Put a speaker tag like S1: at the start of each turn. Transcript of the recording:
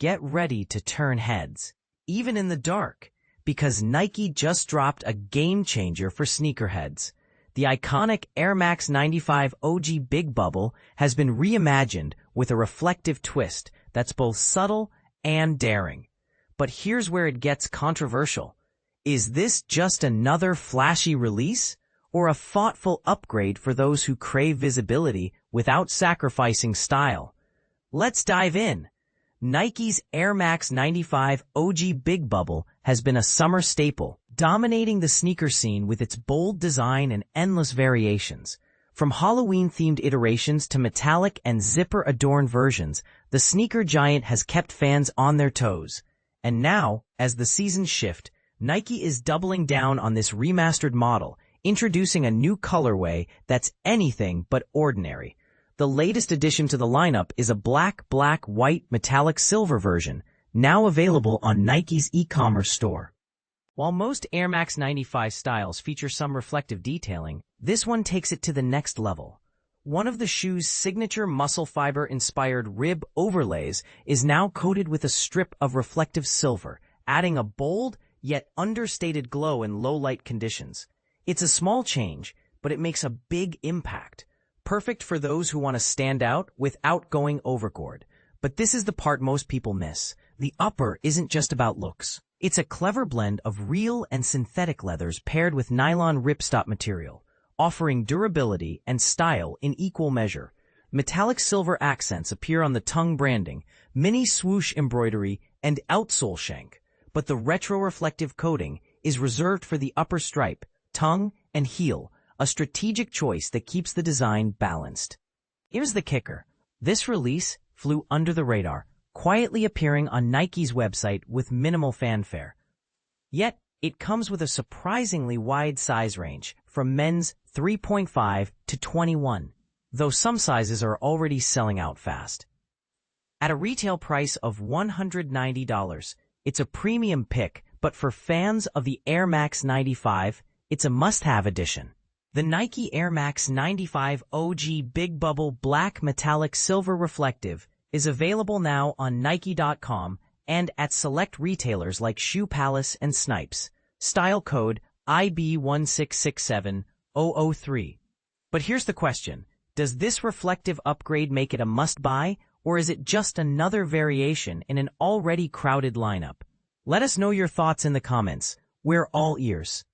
S1: get ready to turn heads, even in the dark, because Nike just dropped a game changer for sneakerheads. The iconic Air Max 95 OG Big Bubble has been reimagined with a reflective twist that's both subtle and daring. But here's where it gets controversial. Is this just another flashy release, or a thoughtful upgrade for those who crave visibility without sacrificing style? Let's dive in. Nike's Air Max 95 OG Big Bubble has been a summer staple, dominating the sneaker scene with its bold design and endless variations. From Halloween-themed iterations to metallic and zipper-adorned versions, the sneaker giant has kept fans on their toes. And now, as the seasons shift, Nike is doubling down on this remastered model, introducing a new colorway that's anything but ordinary. The latest addition to the lineup is a black, white, metallic silver version, now available on Nike's e-commerce store. While most Air Max 95 styles feature some reflective detailing, this one takes it to the next level. One of the shoe's signature muscle fiber-inspired rib overlays is now coated with a strip of reflective silver, adding a bold yet understated glow in low-light conditions. It's a small change, but it makes a big impact. Perfect for those who want to stand out without going overboard. But this is the part most people miss. The upper isn't just about looks. It's a clever blend of real and synthetic leathers paired with nylon ripstop material, offering durability and style in equal measure. Metallic silver accents appear on the tongue branding, mini swoosh embroidery, and outsole shank. But the retro-reflective coating is reserved for the upper stripe, tongue, and heel, a strategic choice that keeps the design balanced. Here's the kicker. This release flew under the radar, quietly appearing on Nike's website with minimal fanfare. Yet, it comes with a surprisingly wide size range, from men's 3.5 to 21, though some sizes are already selling out fast. At a retail price of $190, it's a premium pick, but for fans of the Air Max 95, it's a must-have edition. The Nike Air Max 95 OG Big Bubble Black Metallic Silver Reflective is available now on Nike.com and at select retailers like Shoe Palace and Snipes. Style code IB1667003. But here's the question. Does this reflective upgrade make it a must-buy, or is it just another variation in an already crowded lineup? Let us know your thoughts in the comments. We're all ears.